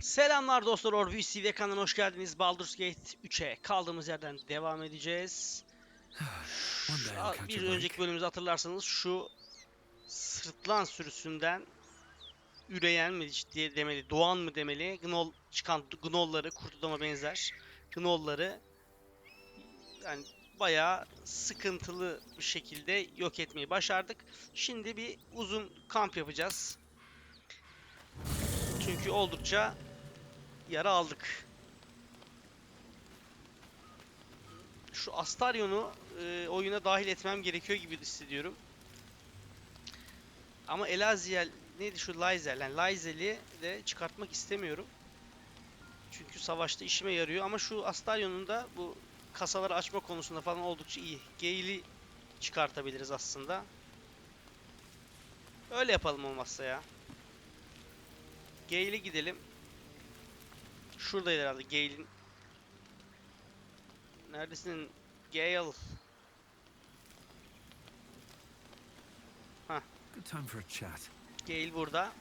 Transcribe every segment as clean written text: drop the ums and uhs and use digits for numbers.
Selamlar dostlar, Orbüs ve kanalına hoş geldiniz. Baldursgate 3'e kaldığımız yerden devam edeceğiz. Bir önceki bölümümüzü hatırlarsanız şu sırtlan sürüsünden üreyen mi diye demeli, doğan mı demeli, çıkan gnolları, kurt adama benzer gnolları yani bayağı sıkıntılı bir şekilde yok etmeyi başardık. Şimdi bir uzun kamp yapacağız. Çünkü oldukça yara aldık. Şu Astarion'u oyuna dahil etmem gerekiyor gibi hissediyorum. Ama Elaziel neydi şu Lae'zel? Yani Lae'zel'i de çıkartmak istemiyorum. Çünkü savaşta işime yarıyor. Ama şu Astarion'un da bu kasaları açma konusunda falan oldukça iyi. Gale'i çıkartabiliriz aslında. Öyle yapalım olmazsa ya. Gale'e gidelim. Şuradaydı herhalde Gale'in. Neredesin? Gale. Hah. Good time for a chat. Gale burada.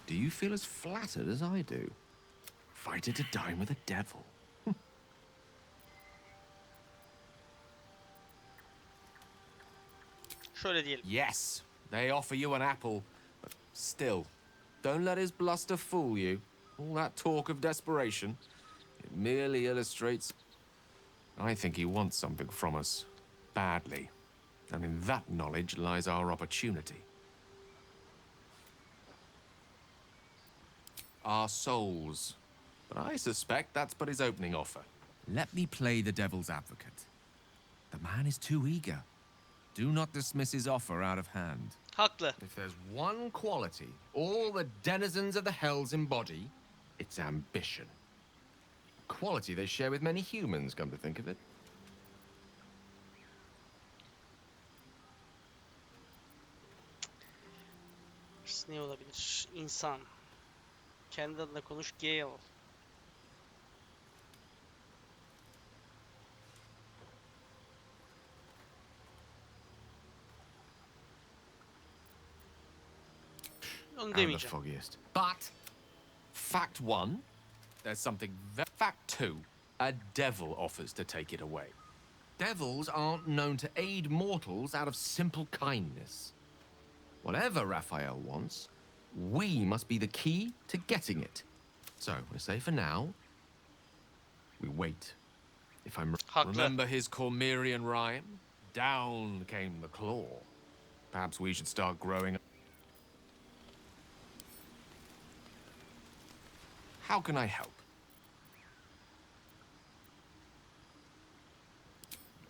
Do you feel as flattered as I do? Fighter to dine with a devil. Şöyle diyelim. Yes, they offer you an apple, but still, don't let his bluster fool you. All that talk of desperation, it merely illustrates. I think he wants something from us, badly, and in that knowledge lies our opportunity. Our souls. But I suspect that's but his opening offer. Let me play the devil's advocate. The man is too eager. Do not dismiss his offer out of hand. Haklı. If there's one quality all the denizens of the hells embody, it's ambition. A quality they share with many humans, come to think of it. Ne olabilir? İnsan. Kendi adına konuş. Gale. Onu And the demeyeceğim. foggiest. But, fact one, there's something fact two, a devil offers to take it away. Devils aren't known to aid mortals out of simple kindness. Whatever Raphael wants, we must be the key to getting it. So, we say for now, we wait. If I'm Haklı. remember his Cormyrean rhyme? Down came the claw. Perhaps we should start growing. How can I help?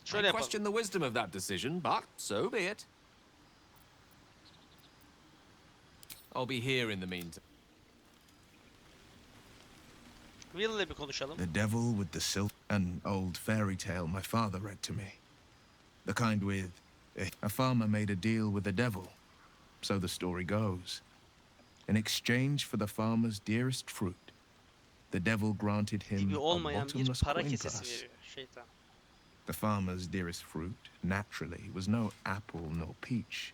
Şöyle I yapalım. question the wisdom of that decision, but so be it. I'll be here in the meantime. Will'le bir konuşalım. The Devil with the Silk, an old fairy tale my father read to me. The kind with a farmer made a deal with the devil, so the story goes. In exchange for the farmer's dearest fruit, the devil granted him Gibi a olmayan bir bottomless para coin kesesi purse. veriyor şeytan. The farmer's dearest fruit, naturally, was no apple nor peach,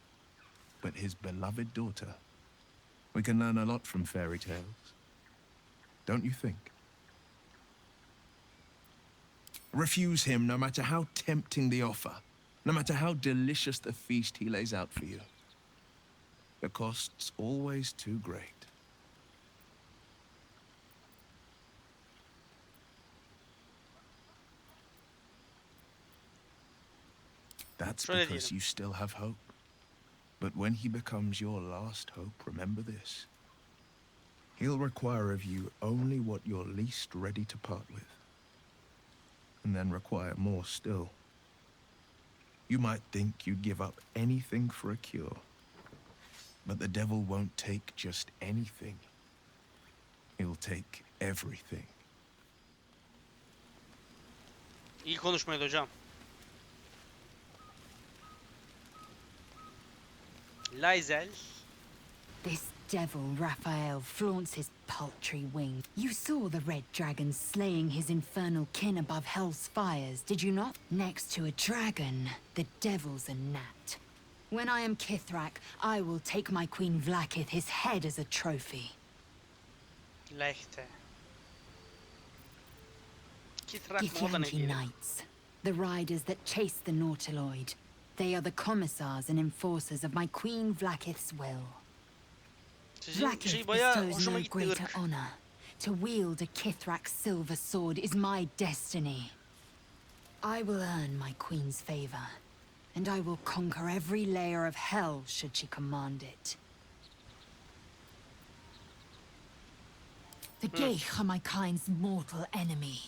but his beloved daughter. We can learn a lot from fairy tales, don't you think? Refuse him no matter how tempting the offer, no matter how delicious the feast he lays out for you. The cost's always too great. That's Şöyle because diyelim. you still have hope. But when he becomes your last hope, remember this. He'll require of you only what you're least ready to part with. And then require more still. You might think you'd give up anything for a cure. But the devil won't take just anything. He'll take everything. İyi konuşmaydı hocam. Lae'zel. This devil Raphael flaunts his paltry wing. You saw the red dragon slaying his infernal kin above hell's fires, did you not? Next to a dragon, the devil's a gnat. When I am Kithrak, I will take my queen Vlakith his head as a trophy. Lechte. Kitrak mı o da ne Githyanki diyelim. Knights, the riders that chase the Nautiloid. They are the commissars and enforcers of my Queen Vlaakith's will. Sizin Vlaakith şey bayağı bestows hoşuma no gitti greater ırk. honor. To wield a Kithrak's silver sword is my destiny. I will earn my queen's favor, and I will conquer every layer of hell should she command it. The Geich are my kind's mortal enemy.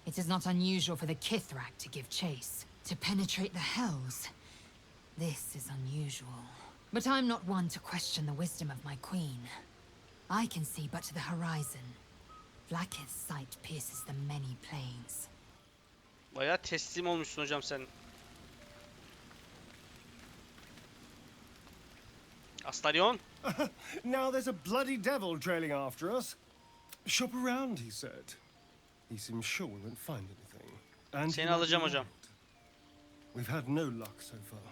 It is not unusual for the Kithrak to give chase, to penetrate the hells. This is unusual. But I'm not one to question the wisdom of my queen. I can see but to the horizon. Vlaakith's sight pierces the many planes. Bayağı teslim olmuşsun hocam sen. Astarion. Now there's a bloody devil trailing after us. Shop around, he said. He seems sure we won't find anything. And Seni he might be alacağım hocam. right. We've had no luck so far.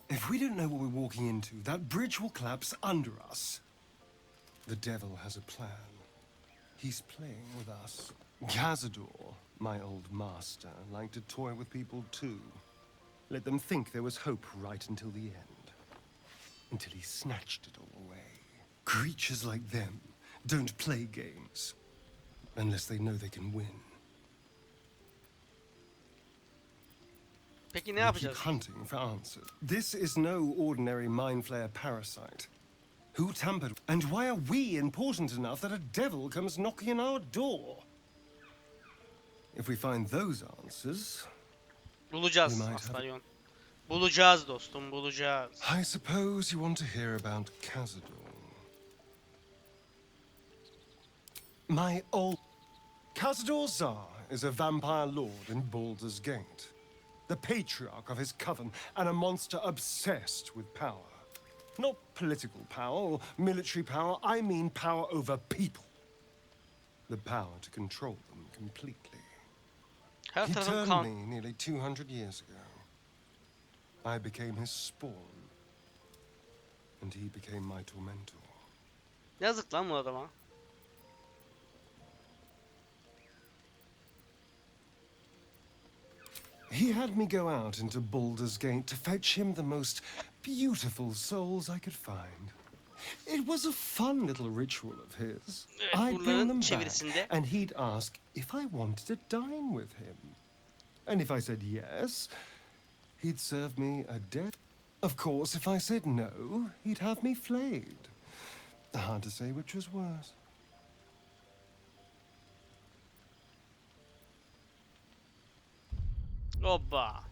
If we don't know what we're walking into, that bridge will collapse under us. The devil has a plan. He's playing with us. Cazador, my old master, liked to toy with people too. Let them think there was hope right until the end. Until he snatched it all away. Creatures like them don't play games. Unless they know they can win. Peki ne We keep yapacağız? hunting for answers. This is no ordinary mind flayer parasite. Who tampered? And why are we important enough that a devil comes knocking on our door? If we find those answers, Bulacağız We might Astarion. Bulacağız dostum, bulacağız. I suppose you want to hear about Cazador. My old... Cazador Zar is a vampire lord in Baldur's Gate. The patriarch of his coven and a monster obsessed with power. Not political power or military power, I mean power over people. The power to control them completely. Her He tarafım turned kan. me nearly 200 years ago. I became his spawn. And he became my tormentor. Yazık lan bu adama. He had me go out into Baldur's Gate to fetch him the most beautiful souls I could find. It was a fun little ritual of his. Evet, I'd bring bunların them back, çevirisinde. and he'd ask if I wanted to dine with him. And if I said yes, he'd serve me a death. Of course, if I said no, he'd have me flayed. Hard to say which was worse. Hoppa.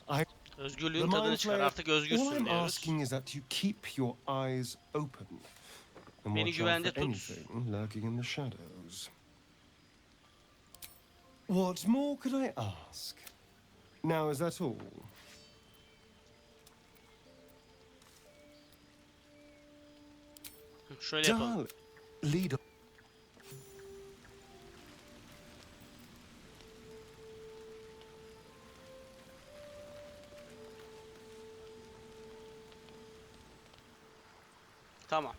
I Özgürlüğün The tadını mind çıkar. flayer, Artık all özgürsün I'm diyoruz. asking is that you keep your eyes open and Beni watch out güvende for tut. anything lurking in the shadows. What more could I ask? Now, is that all? Şöyle yapalım. Darling, lead on. Tamam.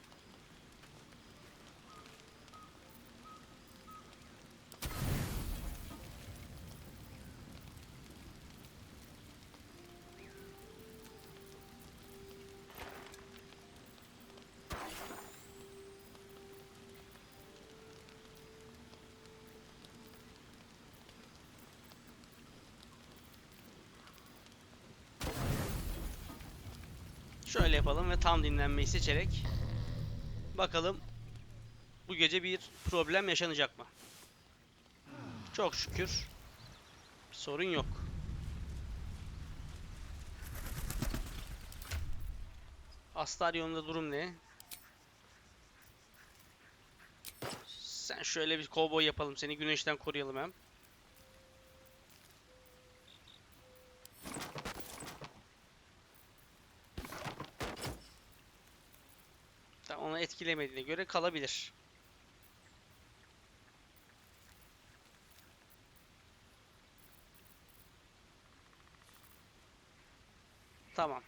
Şöyle yapalım ve tam dinlenmeyi seçerek bakalım bu gece bir problem yaşanacak mı? Çok şükür bir sorun yok. Astarion'da durum ne? Sen şöyle bir kovboy yapalım, seni güneşten koruyalım hem. Onu etkilemediğine göre kalabilir. Tamam.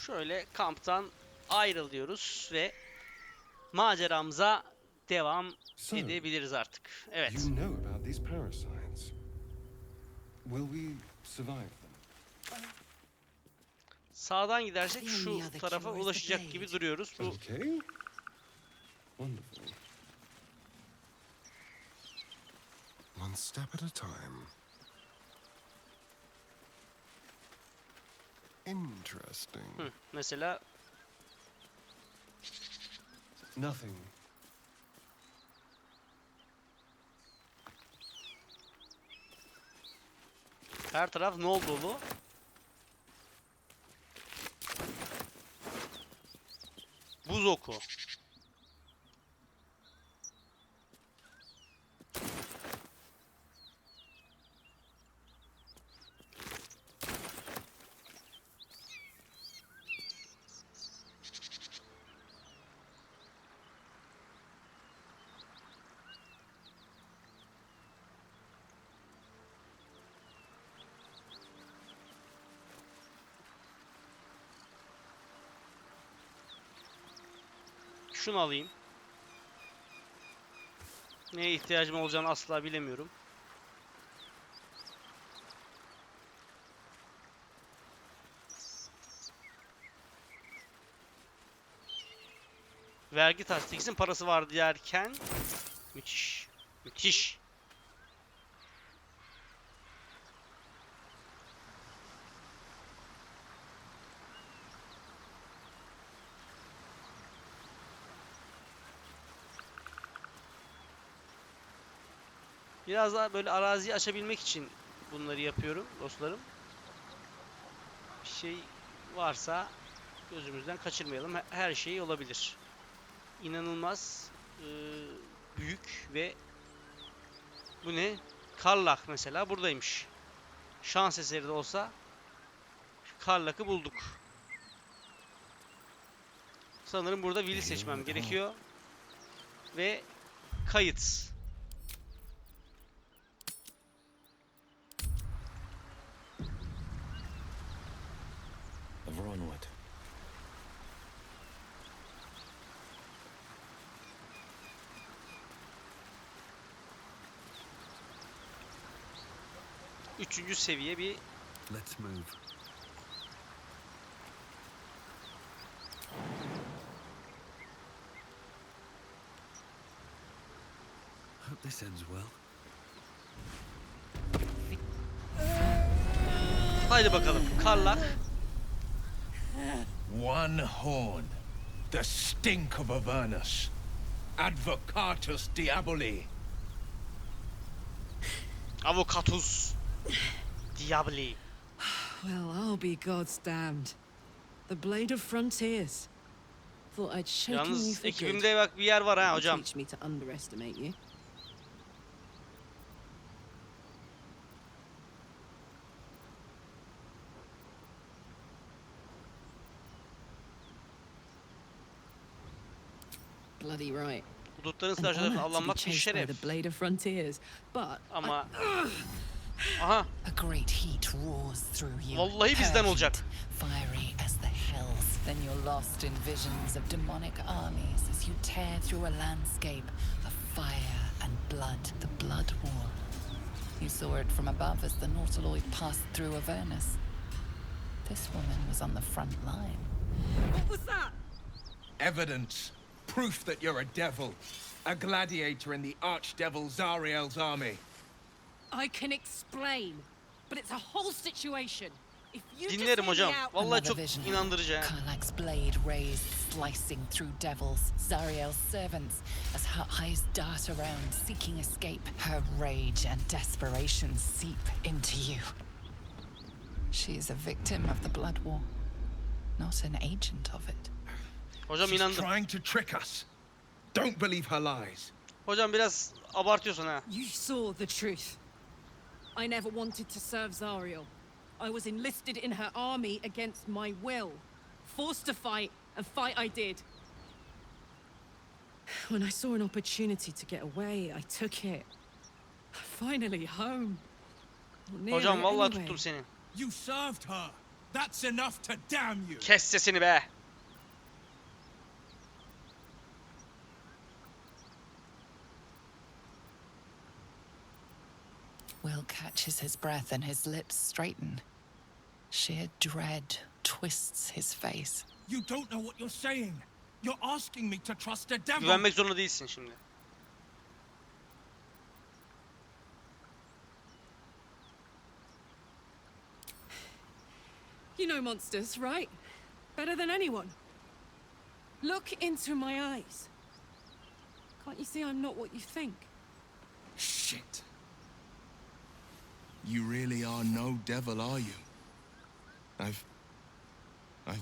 Şöyle kamptan ayrıl diyoruz ve maceramıza devam edebiliriz artık. Evet. You know about these parasites. Will we survive them? Sağdan gidersek şu tarafa ulaşacak gibi duruyoruz. Bu Okay. Wonderful. One step at a time. Interesting. mesela Nothing. her taraf nol dolu. Buz oku. Şunu alayım. Neye ihtiyacım olacağını asla bilemiyorum. Vergi tasdiksin parası var derken müthiş. Müthiş. Biraz daha böyle araziyi açabilmek için bunları yapıyorum dostlarım. Bir şey varsa gözümüzden kaçırmayalım. Her şey olabilir. İnanılmaz büyük ve bu ne? Karlach mesela buradaymış. Şans eseri de olsa Karlach'ı bulduk. Sanırım burada Will'i seçmem gerekiyor. Ve kayıt. Ever onward. Üçüncü seviye bir Let's move. Hope this ends well. haydi bakalım. Karlach. One horn. The stink of Avernus. Advocatus Diaboli. Avocatus Diabli. Well, I'll be God's damned. The blade of frontiers. Thought I'd shaken you Yalnız for good. ekibimde bak bir yer var ha Don't hocam. teach me to underestimate you. Bloody right. Hudutların An silahlarını honor to be avlanmak bir chased by şeref. the blade of frontiers, but Ama aha, A great heat roars through you. vallahi bizden olacak. Fiery as the hells. Then you're lost in visions of demonic armies as you tear through a landscape of fire and blood. The Blood War. You saw it from above as the Nautiloid passed through Avernus. This woman was on the front line. what was that? Evidence. Proof that you're a devil. A gladiator in the archdevil Zariel's army. I can explain, but it's a whole situation. If you just Dinlerim hear hocam. me out, Vallahi Another çok vision. inandırıcı ha. Karlach's blade raised, slicing through devils, Zariel's servants, as her eyes dart around, seeking escape. Her rage and desperation seep into you. She is a victim of the Blood War, not an agent of it. Hocam She's inandım. trying to trick us. Don't believe her lies. Hocam biraz abartıyorsun ha. You saw the truth. I never wanted to serve Zariel. I was enlisted in her army against my will. Forced to fight, and fight I did. When I saw an opportunity to get away, I took it. Finally home. Or near Hocam it vallahi anyway. tuttum seni. You served her. That's enough to damn you. Kes sesini be. Will catches his breath and his lips straighten. Sheer dread twists his face. You don't know what you're saying. You're asking me to trust a devil. Güvenmek zorunda değilsin şimdi. You know monsters, right? Better than anyone. Look into my eyes. Can't you see I'm not what you think? Shit. You really are no devil, are you? I've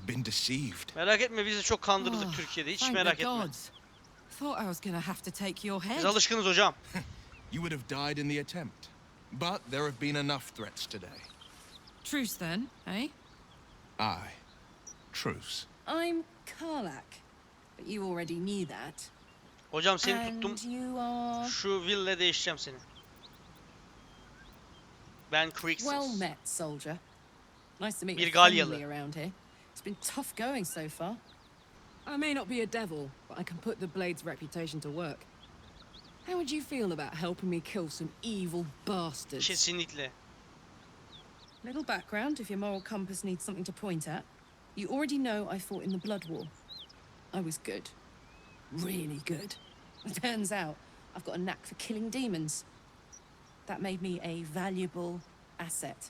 been deceived. Merak etme, bizi çok kandırıldık Türkiye'de. Hiç Thank merak the etme. gods. Thought I was gonna have to take your head. Biz alışkınız hocam. You would have died in the attempt. But there have been enough threats today. Truce then, eh? Aye. Truce. I'm KARLACH, but you already knew that. Hocam seni And tuttum. you are... Şu villa değişeceğim seni. Ben Creeksons. Well met, soldier. Nice to meet Bir your Galyalı. family around here. It's been tough going so far. I may not be a devil, but I can put the Blade's reputation to work. How would you feel about helping me kill some evil bastards? Kesinlikle. Little background, if your moral compass needs something to point at. You already know I fought in the Blood War. I was good. Really good. It turns out I've got a knack for killing demons. That made me a valuable asset.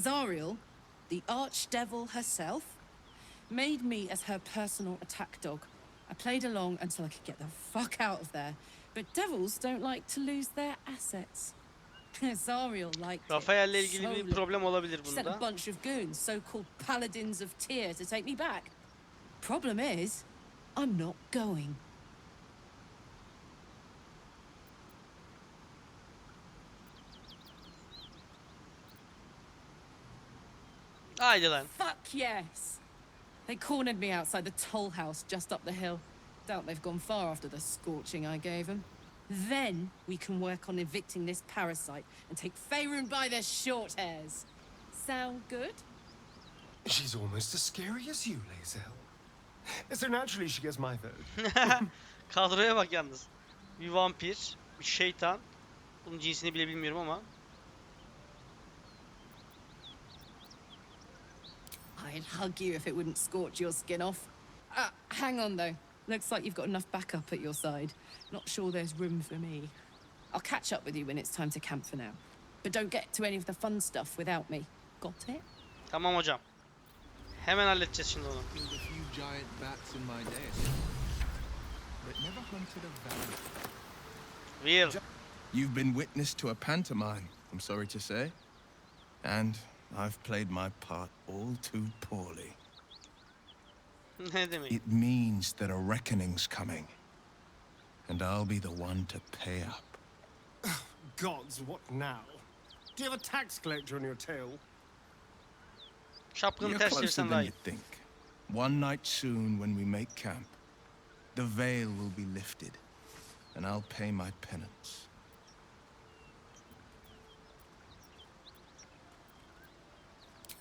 Zariel, the archdevil herself, made me as her personal attack dog. I played along until I could get the fuck out of there. But devils don't like to lose their assets. Zariel liked Rafael'le it. ilgili bir solely. problem olabilir She sent a bunda. bunch of goons, so-called paladins of Tyr, to take me back. Problem is, I'm not going. Haydi lan. Fuck yes! They cornered me outside the toll house just up the hill. Doubt they've gone far after the scorching I gave them. Then we can work on evicting this parasite and take Faerun by the short hairs. Sound good? She's almost as scary as you, Lae'zel. So naturally she gets my vote. Kadroya bak yalnız. Bir vampir, bir şeytan. Bunun cinsini bile bilmiyorum ama. I'd hug you if it wouldn't scorch your skin off. Hang on though. Looks like you've got enough backup at your side. Not sure there's room for me. I'll catch up with you when it's time to camp for now. But don't get to any of the fun stuff without me. Got it? Tamam hocam. Hemen halledeceğiz şimdi onu. Killed a few giant bats in my day, but never hunted a valley. Will. You've been witness to a pantomime, I'm sorry to say. And I've played my part all too poorly. Ne demek? It means that a reckoning's coming. And I'll be the one to pay up. Gods, what now? Do you have a tax collector on your tail? Şapkanı You're ters closer çevirsen daha than iyi. you think. One night soon, when we make camp, the veil will be lifted, and I'll pay my penance.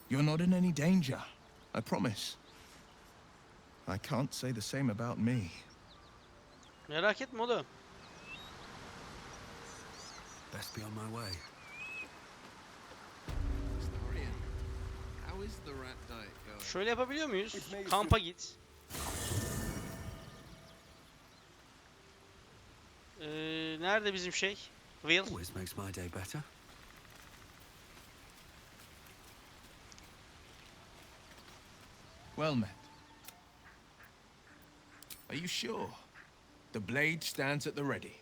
You're not in any danger, I promise. I can't say the same about me. Merak etme oğlum. Best be on my way. How is the rat diet going? Şöyle yapabiliyor muyuz? Kampa git. Nerede bizim şey? Will. Always makes my day better. Well met. Are you sure? The blade stands at the ready.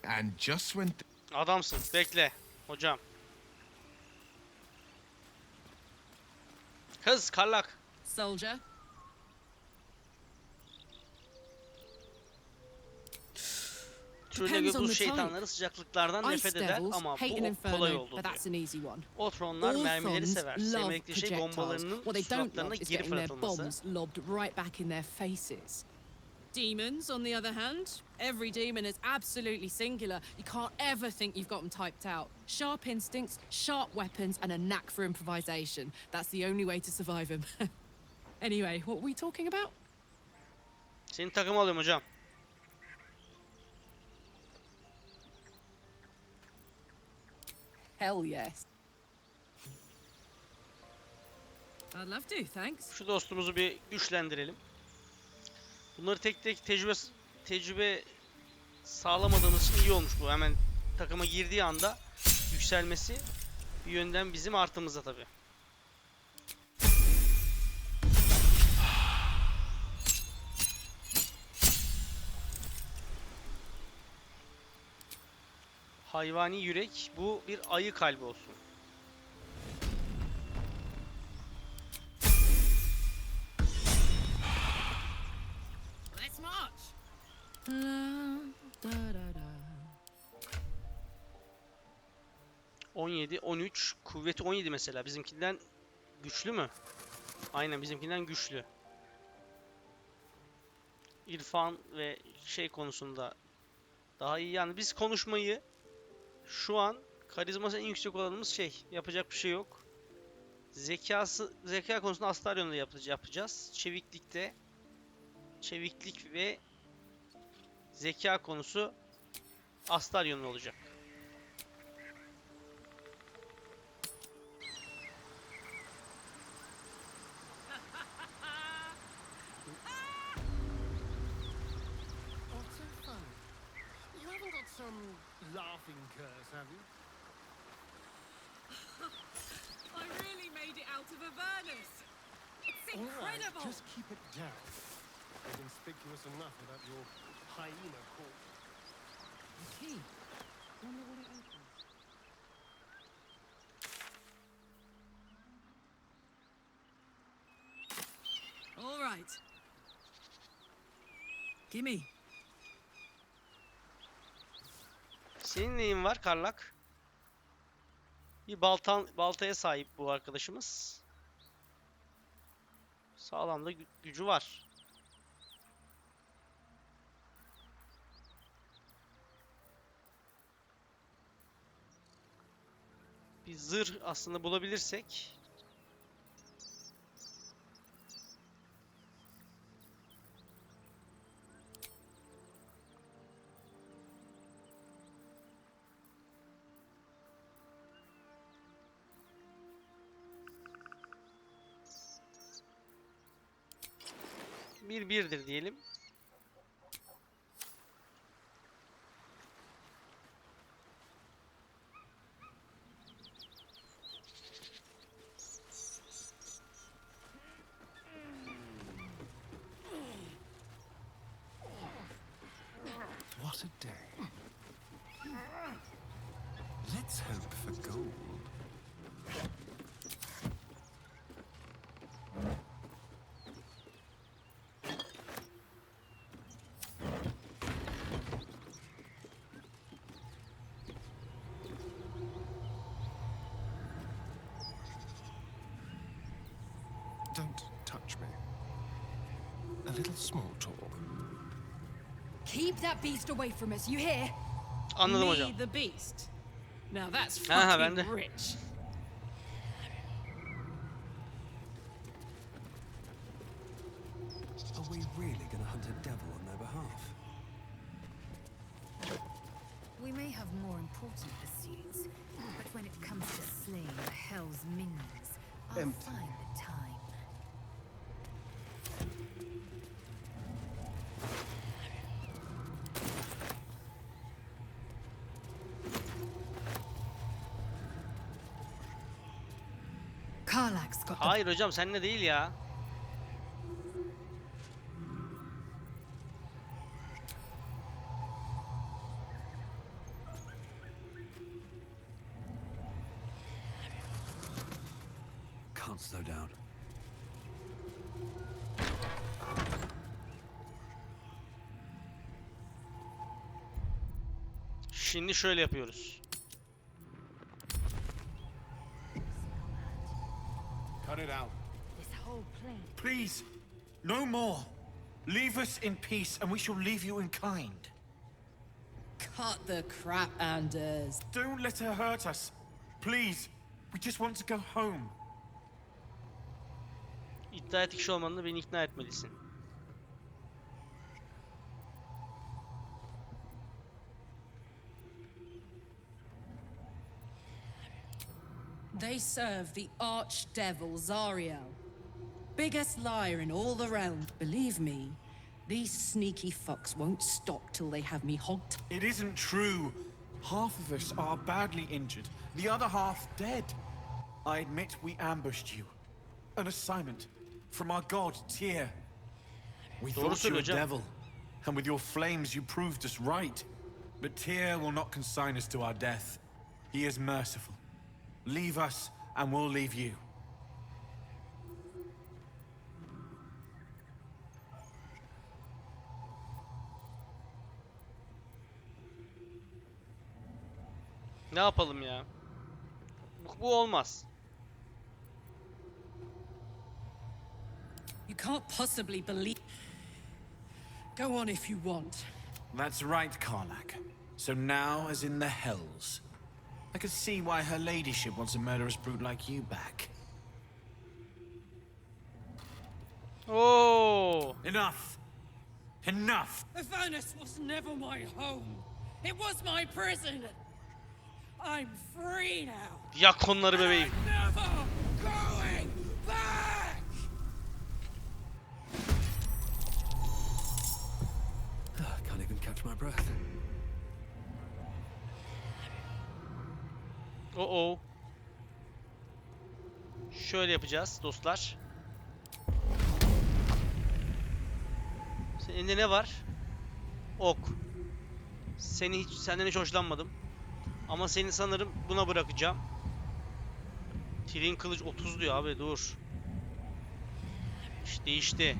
And just when... Adamsın. Bekle. Hocam. Kız, Karlak. Soldier? Türle Depends on bu the şeytanları sıcaklıklardan Ice nefret eder devils ama hate an bu kolay inferno, oldu but diyor. that's an easy one. O tronlar All mermileri Thons sever. love Sevmekli şey projectiles. bombalarının What they don't suratlarına love is geri getting their fırlatılması. bombs lobbed right back in their faces. Demons, on the other hand, every demon is absolutely singular. You can't ever think you've got them typed out. Sharp instincts, sharp weapons, and a knack for improvisation. That's the only way to survive them. Anyway, what were we talking about? Senin takımı alıyorum hocam. Hell yes. I'd love to, thanks. Şu dostumuzu bir güçlendirelim. Bunları tek tek tecrübe sağlamadığımız için iyi olmuş bu. Hemen takıma girdiği anda yükselmesi bir yönden bizim artımıza tabii. Hayvani yürek, bu bir ayı kalbi olsun. Let's march. 17, 13, kuvveti 17 mesela. Bizimkinden güçlü mü? Aynen, bizimkinden güçlü. İrfan ve şey konusunda daha iyi. Yani biz konuşmayı şu an karizması en yüksek olanımız şey. Yapacak bir şey yok. Zeka konusunda Astaryon'da yapacağız. Çeviklik ve zeka konusu Astaryon'un olacak. Laughing curse, have you? I really made it out of Avernus. It's All right, incredible. just keep it down. You're conspicuous enough without your hyena corpse. Key. Wonder what it opens. All right. Gimme. Senin neyin var Karlak? Bir baltaya sahip bu arkadaşımız. Sağlam da gücü var. Bir zırh aslında bulabilirsek. Birdir diyelim. What a day. Let's hope for gold. Don't touch me. A little small talk. Keep that beast away from us, you hear? Anladım Me, hocam. the beast. Now that's Aha, ben fucking de. rich. Are we really going to hunt a devil on their behalf? We may have more important pursuits, but when it comes to slaying the Hell's minions, I'll Empty. find the time. Karlach's got the Hayır hocam, seninle değil ya. Can't slow down. Şimdi şöyle yapıyoruz. Cut it out. this whole place. Please, no more. Leave us in peace and we shall leave you in kind. Cut the crap, Anders. Don't let her hurt us. Please, we just want to go home. İddia et kişi olmanla beni ikna etmelisin. They serve the archdevil Zariel. Biggest liar in all the realm. Believe me, these sneaky fucks won't stop till they have me hogged. It isn't true. Half of us are badly injured, the other half dead. I admit we ambushed you. An assignment from our god, Tyr. We thought you a devil, and with your flames you proved us right. But Tyr will not consign us to our death. He is merciful. Leave us, and we'll leave you. Ne yapalım ya? Bu olmaz. You can't possibly believe. Go on if you want. That's right, Karlach. So now, as in the hells, I can see why her ladyship wants a murderous brute like you back. Oo! Enough! Enough! Avernus was never my home. It was my prison. I'm free now. Yak onları bebeğim. I'm never going back. Can't even catch my breath. Oo. Şöyle yapacağız dostlar. Senin elinde ne var? Ok. Senden hiç hoşlanmadım. Ama seni sanırım buna bırakacağım. Tyr'in kılıç 30 diyor abi, dur. İşte değişti.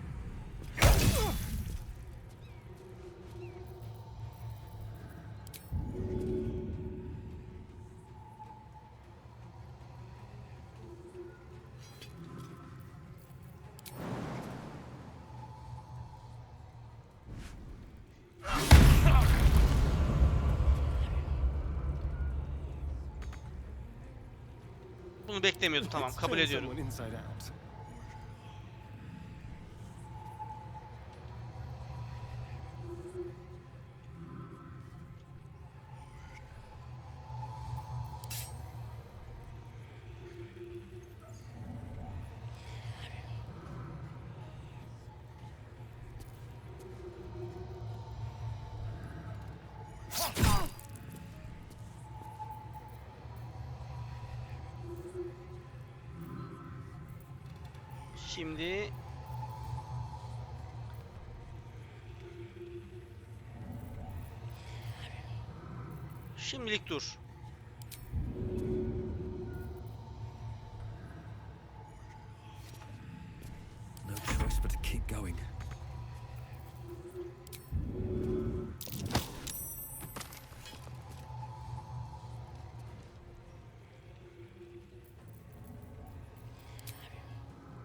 Bunu beklemiyordum, tamam, kabul Turn ediyorum. someone inside out. Şimdi şimdilik dur. No choice but to keep going.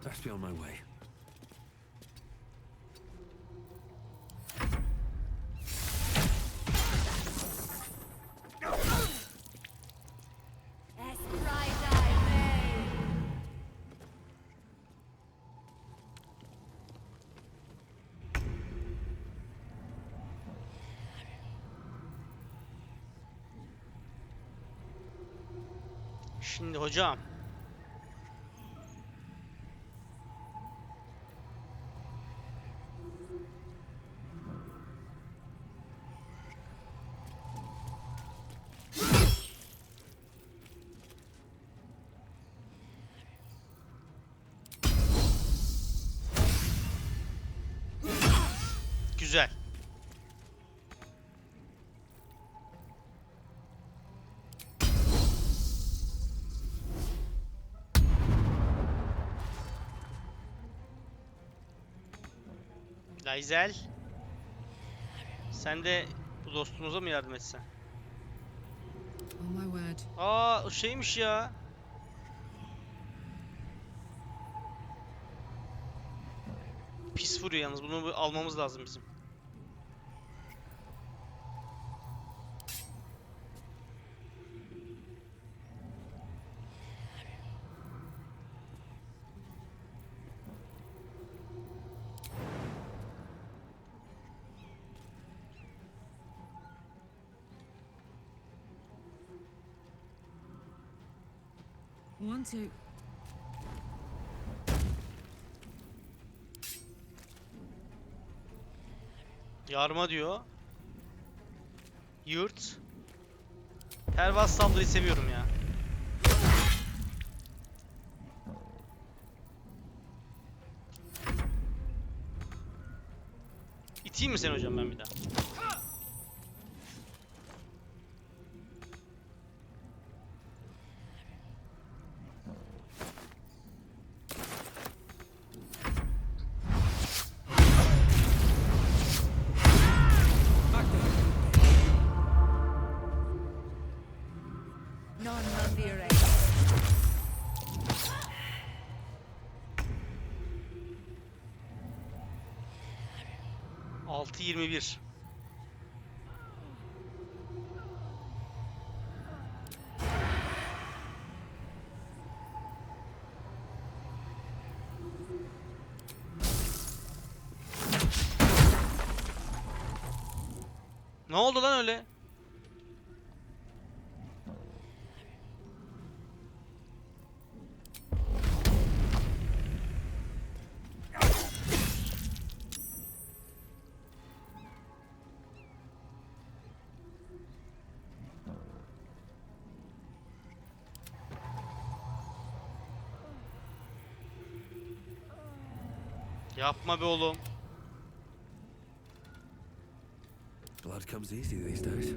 Best be on my way. Şimdi hocam. Güzel. Lazel. Sen de bu dostumuza mı yardım etsen? Oh my word. Aa, o şeymiş ya. Pis pis vuruyor yalnız. Bunu almamız lazım bizim. Want to. Yarma diyor. Yurt. Pervaz saldırıyı seviyorum ya. İteyim mi sen hocam ben bir daha? Altı 21. Ne oldu lan öyle? Yapma be oğlum. Blood comes easy these days.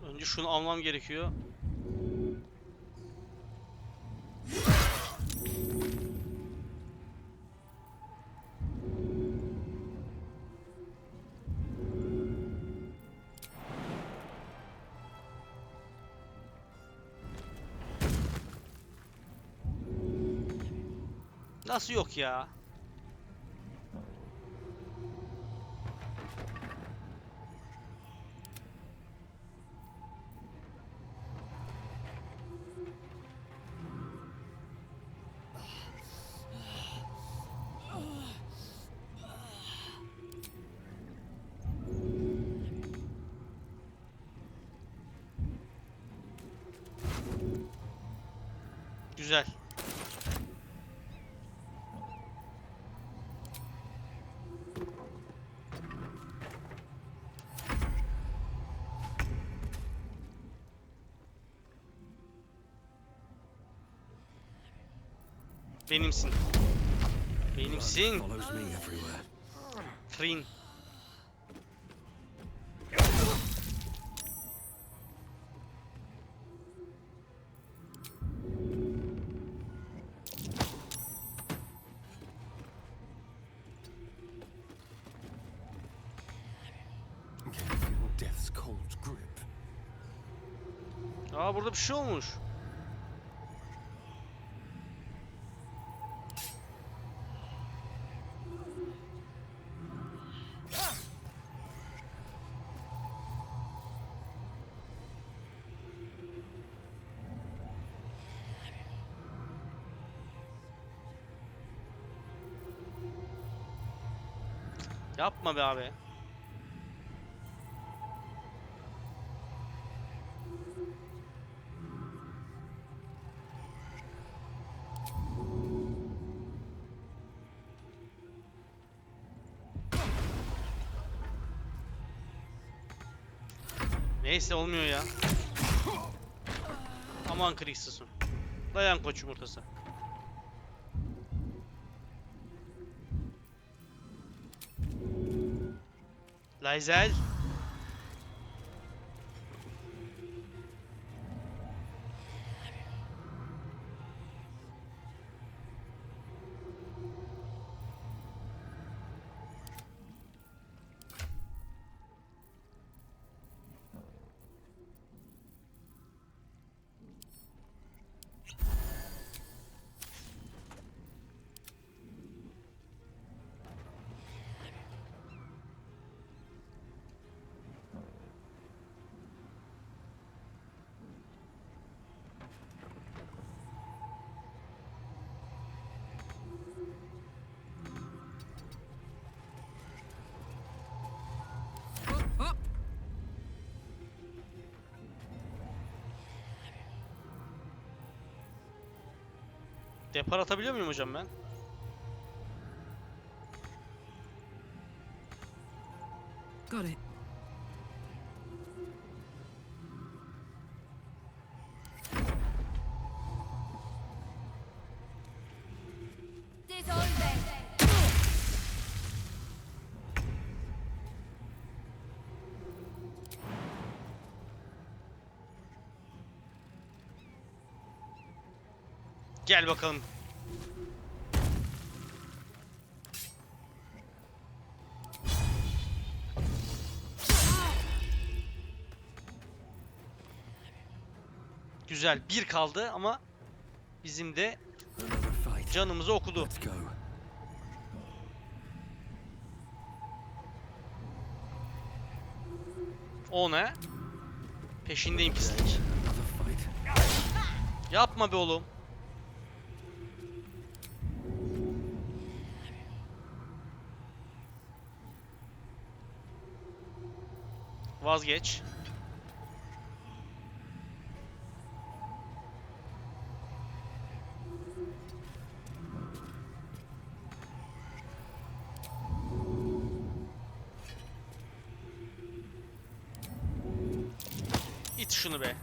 Önce şunu almam gerekiyor. Nasıl yok ya? Güzel. Benimsin. Benimsin. Follows me everywhere. Trin. Can you feel death's cold grip? Aa burada bir şey olmuş. Yapma be abi. Neyse olmuyor ya. Aman Kristus'um. Dayan koç yumurtası. Lazel. Depar atabiliyor muyum hocam ben? Got it. Gel bakalım. Güzel. Bir kaldı ama bizim de Another fight. canımızı okudu. Let's go. O ne? Peşindeyim pislik. Another fight. Yapma be oğlum. Vazgeç. İt şunu be.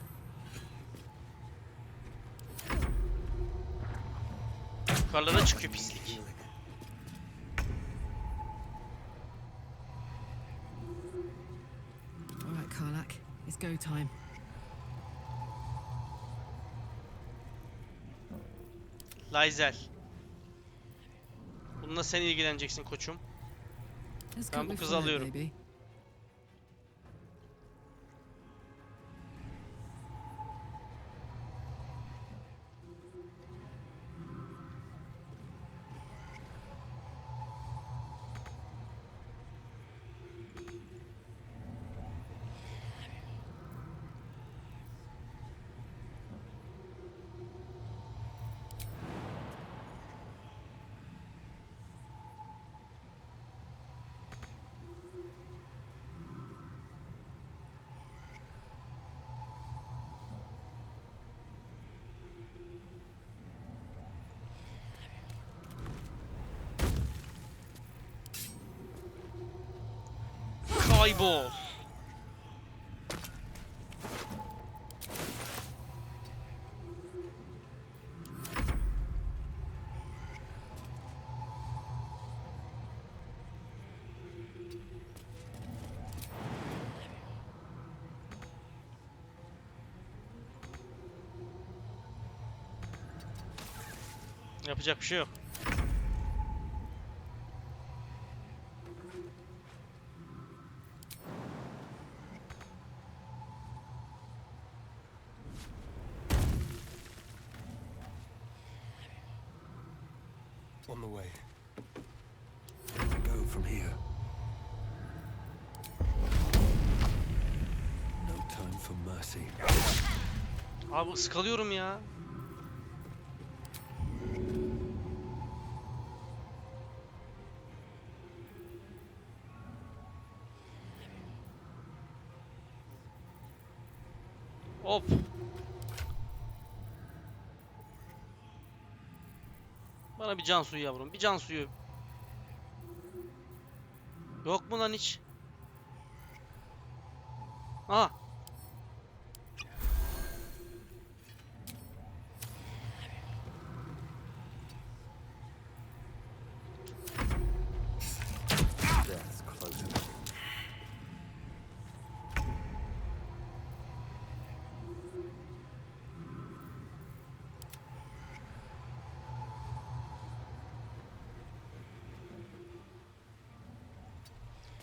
Yukarılara çıkıyor pislik. All right, Karlach. It's go time. Lae'zel. Bununla sen ilgileneceksin koçum. Let's Ben go bu with kızı fire, alıyorum. baby. Kaybol. Yapacak bir şey yok. On the way. Go from here. No time for mercy. Abi ıskalıyorum ya. Hop. Bana bir can suyu yavrum. Bir can suyu. Yok mu lan hiç? Aha. Death's close.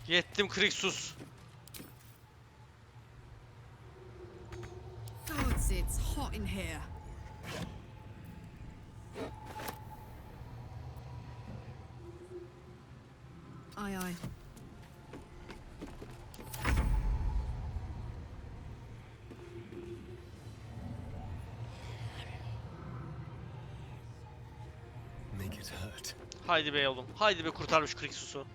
Yettim Krixus. Gods, it's hot in here. Aye, aye. Make it hurt. Haydi be oğlum. Haydi be kurtarmış Krixus'u.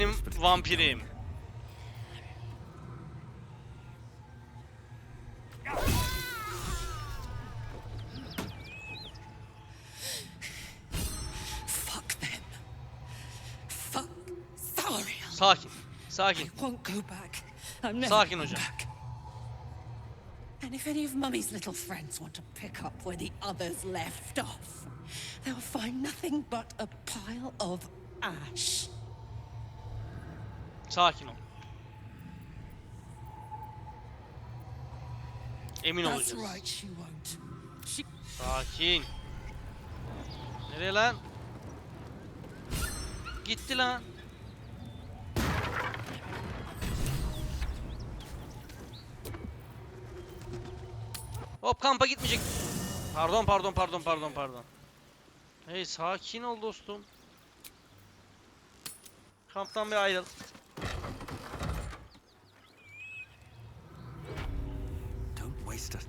benim vampirim. Fuck them. Fuck Thariel. Sakin. Sakin. I won't go back. I'm never Sakin going hocam. back. And if any of Mummy's little friends want to pick up where the others left off, they'll find nothing but a pile of ash. Sakin ol. Emin That's olacağız. right, she won't. She... Sakin. Nereye lan? Gitti lan. Hop, kampa gitmeyecek. Pardon. Hey, sakin ol dostum. Kamptan bir ayrıl. Don't waste it.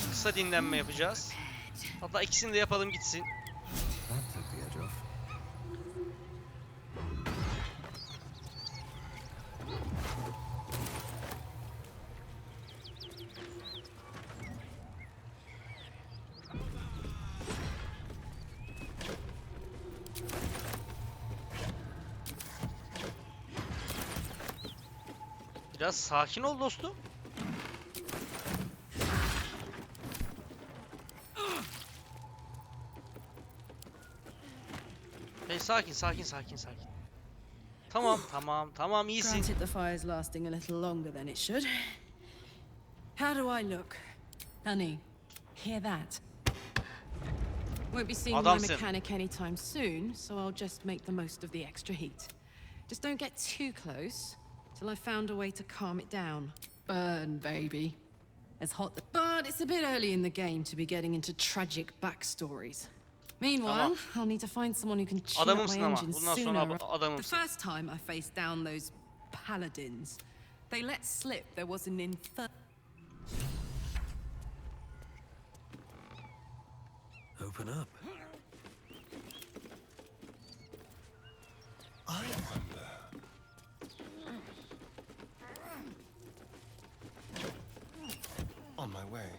Kısa dinlenme yapacağız. Hatta ikisini de yapalım gitsin. That took the edge off. Biraz sakin ol dostum. Hey, sakin. Tamam, iyisin. Granted, the fire's lasting a little longer than it should. How do I look? Honey, hear that? Won't be seeing my Adamsın. mechanic anytime soon, so I'll just make the most of the extra heat. Just don't get too close till I've found a way to calm it down. Burn, baby. It's hot, but it's a bit early in the game to be getting into tragic backstories. Meanwhile, I'll need to find someone who can tune up my Adamımsın ama. engine Bundan sooner. sonra The adamımsın. first time I faced down those paladins, they let slip there was an Open up. I wonder. On my way.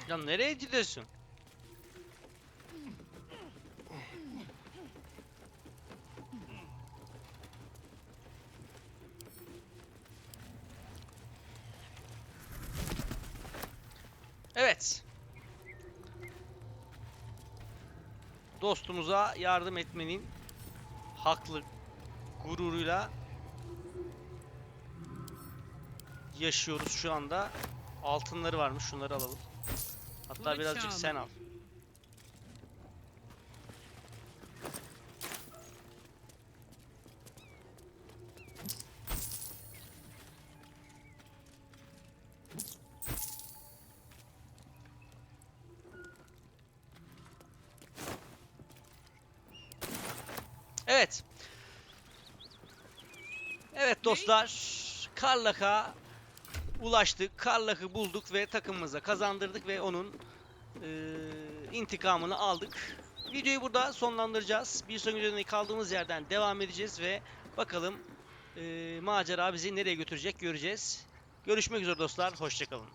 Ya nereye gidiyorsun? Evet. Dostumuza yardım etmenin haklı gururuyla yaşıyoruz şu anda. Altınları varmış, şunları alalım. Hatta birazcık sen al. Evet. Evet dostlar, Karlach'a ulaştık. Karlach'ı bulduk ve takımımıza kazandırdık ve onun intikamını aldık. Videoyu burada sonlandıracağız. Bir sonraki videoda kaldığımız yerden devam edeceğiz ve bakalım macera bizi nereye götürecek göreceğiz. Görüşmek üzere dostlar, hoşça kalın.